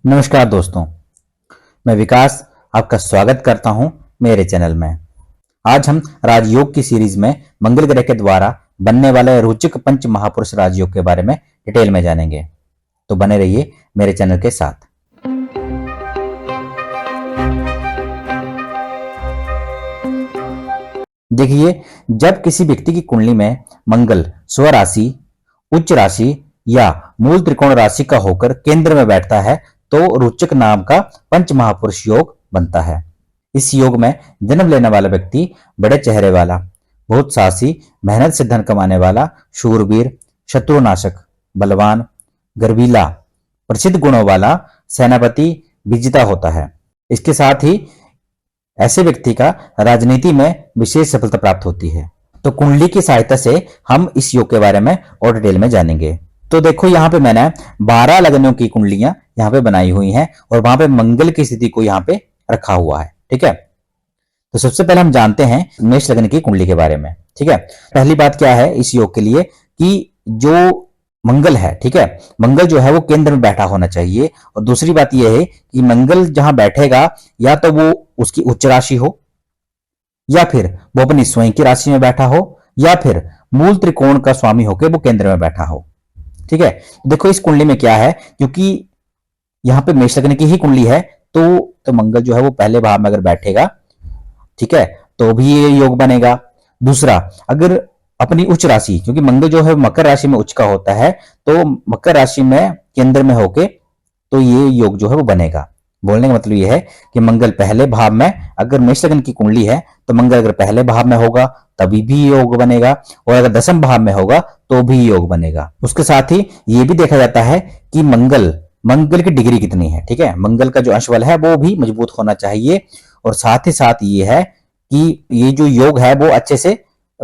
नमस्कार दोस्तों, मैं विकास आपका स्वागत करता हूं मेरे चैनल में। आज हम राजयोग की सीरीज में मंगल ग्रह के द्वारा बनने वाले रोचक पंच महापुरुष राजयोग के बारे में डिटेल में जानेंगे। तो बने रहिए मेरे चैनल के साथ। देखिए, जब किसी व्यक्ति की कुंडली में मंगल स्वराशि, उच्च राशि या मूल त्रिकोण राशि का होकर केंद्र में बैठता है तो रोचक नाम का पंच महापुरुष योग बनता है। इस योग में जन्म लेने वाला व्यक्ति बड़े चेहरे वाला, बहुत साहसी, मेहनत से धन कमाने वाला, शूरवीर, शत्रुनाशक, बलवान, गर्वीला, प्रसिद्ध गुणों वाला, सेनापति, विजेता होता है। इसके साथ ही ऐसे व्यक्ति का राजनीति में विशेष सफलता प्राप्त होती है। तो कुंडली की सहायता से हम इस योग के बारे में और डिटेल में जानेंगे। तो देखो, यहाँ पे मैंने 12 लग्नों की कुंडलियां यहाँ पे बनाई हुई हैं और वहां पे मंगल की स्थिति को यहाँ पे रखा हुआ है। ठीक है, तो सबसे पहले हम जानते हैं मेष लग्न की कुंडली के बारे में। ठीक है, पहली बात क्या है इस योग के लिए कि जो मंगल है, ठीक है, मंगल जो है वो केंद्र में बैठा होना चाहिए। और दूसरी बात यह है कि मंगल जहां बैठेगा या तो वो उसकी उच्च राशि हो, या फिर वो अपनी स्वयं की राशि में बैठा हो, या फिर मूल त्रिकोण का स्वामी होकर वो केंद्र में बैठा हो। ठीक है, देखो इस कुंडली में क्या है, क्योंकि यहाँ पे मेष लग्न की ही कुंडली है तो मंगल जो है वो पहले भाव में अगर बैठेगा, ठीक है, तो भी ये योग बनेगा। दूसरा, अगर अपनी उच्च राशि, क्योंकि मंगल जो है मकर राशि में उच्च का होता है, तो मकर राशि में केंद्र में होके तो ये योग जो है वो बनेगा। बोलने का मतलब ये है कि मंगल पहले भाव में, अगर मेष लग्न की कुंडली है तो मंगल अगर पहले भाव में होगा तभी भी योग बनेगा, और अगर दसम भाव में होगा तो भी योग बनेगा। उसके साथ ही ये भी देखा जाता है कि मंगल की डिग्री कितनी है। ठीक है, मंगल का जो अंश बल है वो भी मजबूत होना चाहिए। और साथ ही साथ ये है कि ये जो योग है वो अच्छे से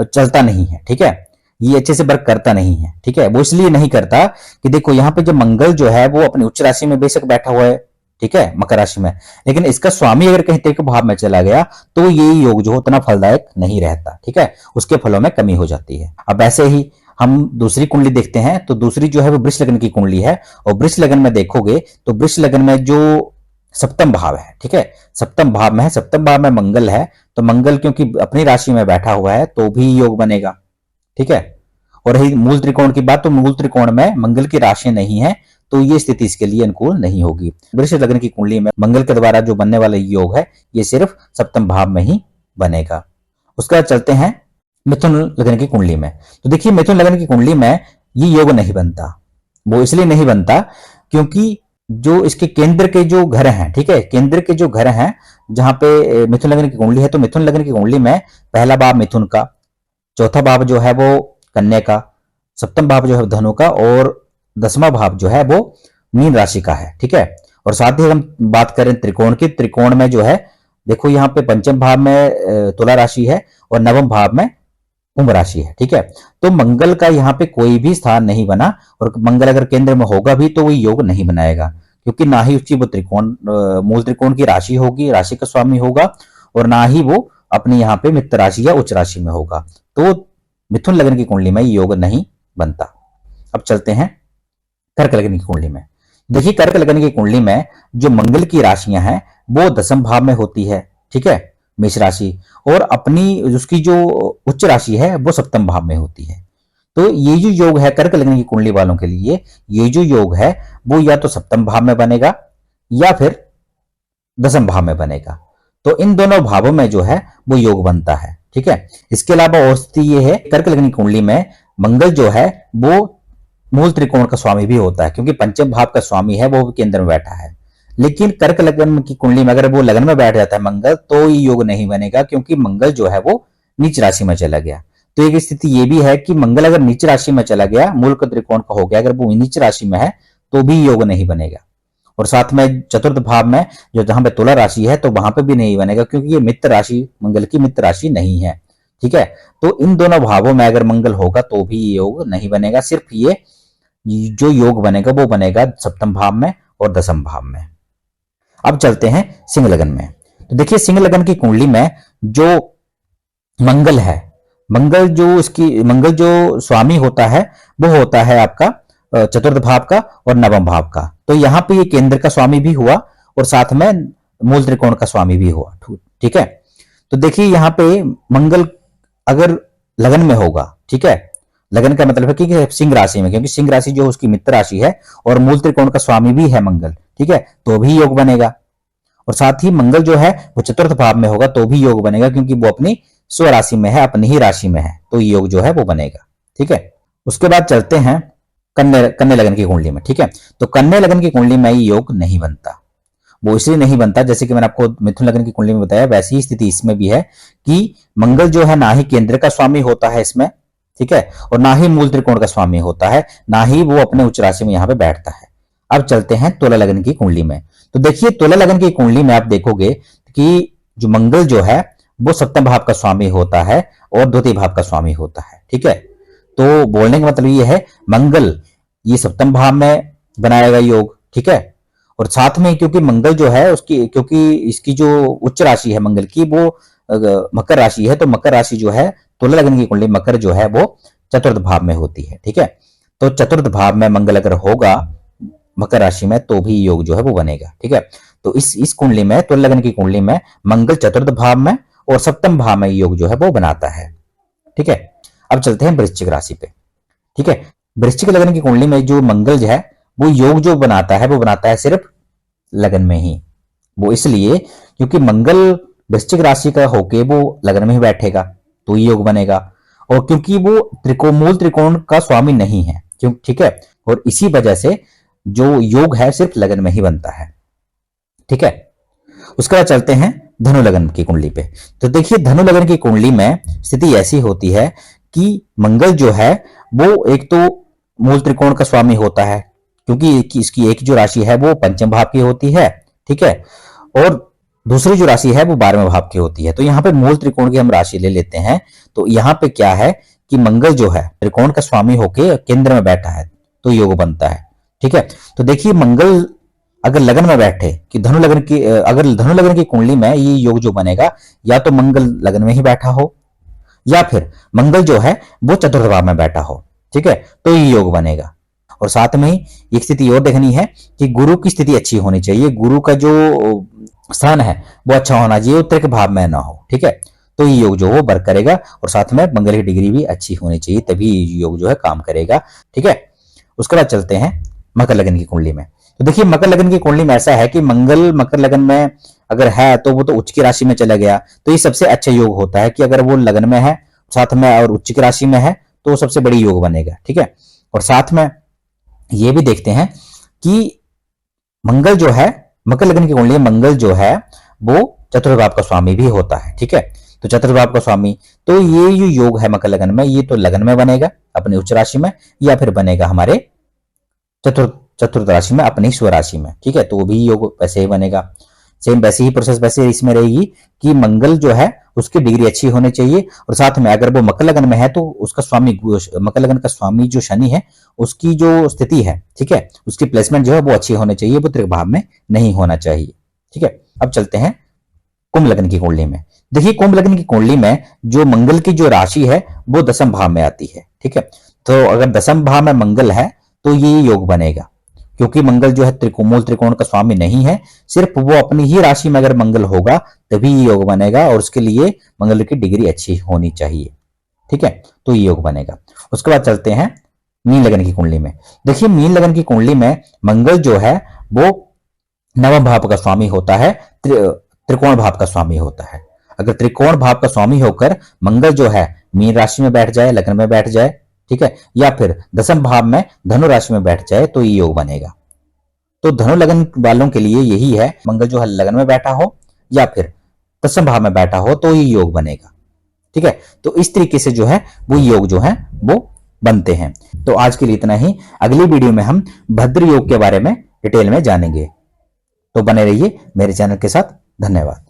चलता नहीं है। ठीक है, ये अच्छे से वर्क करता नहीं है। ठीक है, वो इसलिए नहीं करता कि देखो यहाँ पे जो मंगल जो है वो अपनी उच्च राशि में बेशक बैठा हुआ है, ठीक है, मकर राशि में, लेकिन इसका स्वामी अगर कहीं तक भाव में चला गया तो ये योग जो उतना फलदायक नहीं रहता। ठीक है, उसके फलों में कमी हो जाती है। अब ऐसे ही हम दूसरी कुंडली देखते हैं, तो दूसरी जो है वो वृष लग्न की कुंडली है। और वृष लग्न में देखोगे तो वृष लग्न में जो सप्तम भाव है, ठीक है, सप्तम भाव में है, सप्तम भाव में मंगल है, तो मंगल क्योंकि अपनी राशि में बैठा हुआ है तो भी योग बनेगा। ठीक है, और रही मूल त्रिकोण की बात, तो मूल त्रिकोण में मंगल की राशि नहीं है तो ये स्थिति इसके लिए अनुकूल नहीं होगी। वृष लग्न की कुंडली में मंगल के द्वारा जो बनने वाला योग है ये सिर्फ सप्तम भाव में ही बनेगा। उसके बाद चलते हैं मिथुन लग्न की कुंडली में। तो देखिए, मिथुन लग्न की कुंडली में ये योग नहीं बनता। वो इसलिए नहीं बनता क्योंकि जो इसके केंद्र के जो घर हैं, ठीक है, केंद्र के जो घर हैं जहां पे मिथुन लग्न की कुंडली है, तो मिथुन लग्न की कुंडली में पहला भाव मिथुन का, चौथा भाव जो है वो कन्या का, सप्तम भाव जो है धनु का, और दसवां भाव जो है वो मीन राशि का है। ठीक है, और साथ ही हम बात करें त्रिकोण की, त्रिकोण में जो है देखो यहाँ पे पंचम भाव में तुला राशि है और नवम भाव में कुंभ राशि है। ठीक है, तो मंगल का यहाँ पे कोई भी स्थान नहीं बना, और मंगल अगर केंद्र में होगा भी तो वो योग नहीं बनाएगा, क्योंकि ना ही उसकी वो त्रिकोण मूल त्रिकोण की राशि होगी, राशि का स्वामी होगा, और ना ही वो अपने यहाँ पे मित्र राशि या उच्च राशि में होगा। तो मिथुन लग्न की कुंडली में योग नहीं बनता। अब चलते हैं कर्क लग्न की कुंडली में। देखिए, कर्क लग्न की कुंडली में जो मंगल की राशियां हैं वो दसम भाव में होती है। ठीक है, मेष राशि, और अपनी उसकी जो उच्च राशि है वो सप्तम भाव में होती है। तो ये जो योग है कर्क लग्न की कुंडली वालों के लिए, ये जो योग है वो या तो सप्तम भाव में बनेगा या फिर दसम भाव में बनेगा। तो इन दोनों भावों में जो है वो योग बनता है। ठीक है, इसके अलावा और स्थिति ये है, कर्क लग्न की कुंडली में मंगल जो है वो मूल त्रिकोण का स्वामी भी होता है, क्योंकि पंचम भाव का स्वामी है वो केंद्र में बैठा है। लेकिन कर्क लग्न की कुंडली में अगर वो लग्न में बैठ जाता है मंगल, तो ये योग नहीं बनेगा, क्योंकि मंगल जो है वो नीच राशि में चला गया। तो एक स्थिति ये भी है कि मंगल अगर नीच राशि में चला गया, मूल का त्रिकोण का हो गया, अगर वो नीच राशि में है तो भी योग नहीं बनेगा। और साथ में चतुर्थ भाव में जो जहां पे तुला राशि है तो वहां पे भी नहीं बनेगा, क्योंकि ये मित्र राशि मंगल की मित्र राशि नहीं है। ठीक है, तो इन दोनों भावों में अगर मंगल होगा तो भी योग नहीं बनेगा। सिर्फ ये जो योग बनेगा वो बनेगा सप्तम भाव में और दसम भाव में। अब चलते हैं सिंह लग्न में। तो देखिए, सिंह लग्न की कुंडली में जो मंगल है, मंगल जो स्वामी होता है वो होता है आपका चतुर्थ भाव का और नवम भाव का। तो यहाँ पे ये केंद्र का स्वामी भी हुआ और साथ में मूल त्रिकोण का स्वामी भी हुआ। ठीक है, तो देखिए यहाँ पे मंगल अगर लगन में होगा, ठीक है, लगन का मतलब है कि सिंह राशि में, क्योंकि सिंह राशि जो उसकी मित्र राशि है और मूल त्रिकोण का स्वामी भी है मंगल, ठीक है, तो भी योग बनेगा। और साथ ही मंगल जो है वो चतुर्थ भाव में होगा तो भी योग बनेगा, क्योंकि वो अपनी स्वराशि में है, अपनी ही राशि में है, तो योग जो है वो बनेगा। ठीक है, उसके बाद चलते हैं कन्या लगन की कुंडली में। ठीक है, तो कन्या लगन की कुंडली में योग नहीं बनता। वो इसलिए नहीं बनता, जैसे कि मैंने आपको मिथुन लगन की कुंडली में बताया, वैसी ही स्थिति इसमें भी है कि मंगल जो है ना ही केंद्र का स्वामी होता है इसमें, ठीक है, और ना ही मूल त्रिकोण का स्वामी होता है, ना ही वो अपने उच्च राशि में यहाँ पे बैठता है। अब चलते हैं तुला लगन की कुंडली में। तो देखिए तुला लगन की कुंडली में आप देखोगे कि जो मंगल जो है वो सप्तम भाव का स्वामी होता है और द्वितीय भाव का स्वामी होता है। ठीक है, तो बोलने का मतलब ये है मंगल ये सप्तम भाव में बनाएगा योग। ठीक है, और साथ में क्योंकि मंगल जो है उसकी, क्योंकि इसकी जो उच्च राशि है मंगल की वो मकर राशि है, तो मकर राशि जो है तुला लगन की कुंडली मकर जो है वो चतुर्थ भाव में होती है। ठीक है, तो चतुर्थ भाव में मंगल अगर होगा मकर राशि में तो भी योग जो है वो बनेगा। ठीक है, तो इस कुंडली में तुला लगन की कुंडली में मंगल चतुर्थ भाव में और सप्तम भाव में योग जो है वो बनाता है। ठीक है, अब चलते हैं वृश्चिक राशि पे। ठीक है, वृश्चिक लगन की कुंडली में जो मंगल जो है वो योग जो बनाता है वो बनाता है सिर्फ लगन में ही। वो इसलिए क्योंकि मंगल वृश्चिक राशि का होके वो लगन में ही बैठेगा तो ही योग बनेगा, और क्योंकि वो मूल त्रिकोण का स्वामी नहीं है, क्यों, ठीक है, और इसी वजह से जो योग है सिर्फ लगन में ही बनता है। ठीक है, उसके बाद चलते हैं धनु लगन की कुंडली पे। तो देखिए धनु लगन की कुंडली में स्थिति ऐसी होती है कि मंगल जो है वो एक तो मूल त्रिकोण का स्वामी होता है, क्योंकि इसकी एक जो राशि है वो पंचम भाव की होती है। ठीक है, और दूसरी जो राशि है वो 12वें भाव की होती है। तो यहाँ पे मूल त्रिकोण की हम राशि ले लेते हैं, तो यहाँ पे क्या है कि मंगल जो है त्रिकोण का स्वामी होके केंद्र में बैठा है तो योग बनता है। ठीक है, तो देखिए मंगल अगर लगन में बैठे कि अगर धनु लगन की कुंडली में ये योग जो बनेगा, या तो मंगल लगन में ही बैठा हो या फिर मंगल जो है वो चतुर्थ भाव में बैठा हो। ठीक है, तो ये योग बनेगा। और साथ में ही एक स्थिति और देखनी है कि गुरु की स्थिति अच्छी होनी चाहिए, गुरु का जो स्थान है वो अच्छा होना चाहिए, उत्तर के भाव में ना हो। ठीक है, तो ये योग जो वो वर्क करेगा, और साथ में मंगल की डिग्री भी अच्छी होनी चाहिए, तभी योग जो है काम करेगा। ठीक है, उसके बाद चलते हैं मकर लगन की कुंडली में। तो देखिए मकर लगन की कुंडली में ऐसा है कि मंगल मकर लगन में अगर है तो वो तो उच्च की राशि में चला गया, तो ये सबसे अच्छा योग होता है कि अगर वो लगन में है साथ में और उच्च की राशि में है तो सबसे बड़ी योग बनेगा। ठीक है, और साथ में ये भी देखते हैं कि मंगल जो है मकर लगन की कुंडली में मंगल जो है वो चतुर्थ भाव का स्वामी भी होता है। ठीक है, तो चतुर्थ भाव का स्वामी, तो ये जो योग है मकर लगन में ये तो लगन में बनेगा अपनी उच्च राशि में, या फिर बनेगा हमारे चतुर्थ राशि में अपनी स्वराशि में। ठीक है, तो वो भी योग वैसे ही बनेगा। सेम वैसे ही प्रोसेस वैसे इसमें रहेगी कि मंगल जो है उसकी डिग्री अच्छी होनी चाहिए, और साथ में अगर वो मकर लगन में है तो उसका स्वामी मकर लगन का स्वामी जो शनि है उसकी जो स्थिति है, ठीक है, उसकी प्लेसमेंट जो है वो अच्छी होनी चाहिए, वो त्रिभाव में नहीं होना चाहिए। ठीक है, अब चलते हैं कुंभ लगन की कुंडली में। देखिए कुंभ लगन की कुंडली में जो मंगल की जो राशि है वो दसम भाव में आती है। ठीक है, तो अगर दसम भाव में मंगल है तो ये योग बनेगा, क्योंकि मंगल जो है मूल त्रिकोण का स्वामी नहीं है, सिर्फ वो अपनी ही राशि में अगर मंगल होगा तभी ये योग बनेगा, और उसके लिए मंगल की डिग्री अच्छी होनी चाहिए। ठीक है, तो ये योग बनेगा। उसके बाद चलते हैं मीन लगन की कुंडली में। देखिए मीन लगन की कुंडली में मंगल जो है वो नवम भाव का स्वामी होता है, त्रिकोण भाव का स्वामी होता है। अगर त्रिकोण भाव का स्वामी होकर मंगल जो है मीन राशि में बैठ जाए, लगन में बैठ जाए, ठीक है, या फिर दसम भाव में धनु राशि में बैठ जाए तो ये योग बनेगा। तो धनु लगन वालों के लिए यही है, मंगल जो है लगन में बैठा हो या फिर दसम भाव में बैठा हो तो ये योग बनेगा। ठीक है, तो इस तरीके से जो है वो योग जो है वो बनते हैं। तो आज के लिए इतना ही, अगली वीडियो में हम भद्र योग के बारे में डिटेल में जानेंगे। तो बने रहिए मेरे चैनल के साथ। धन्यवाद।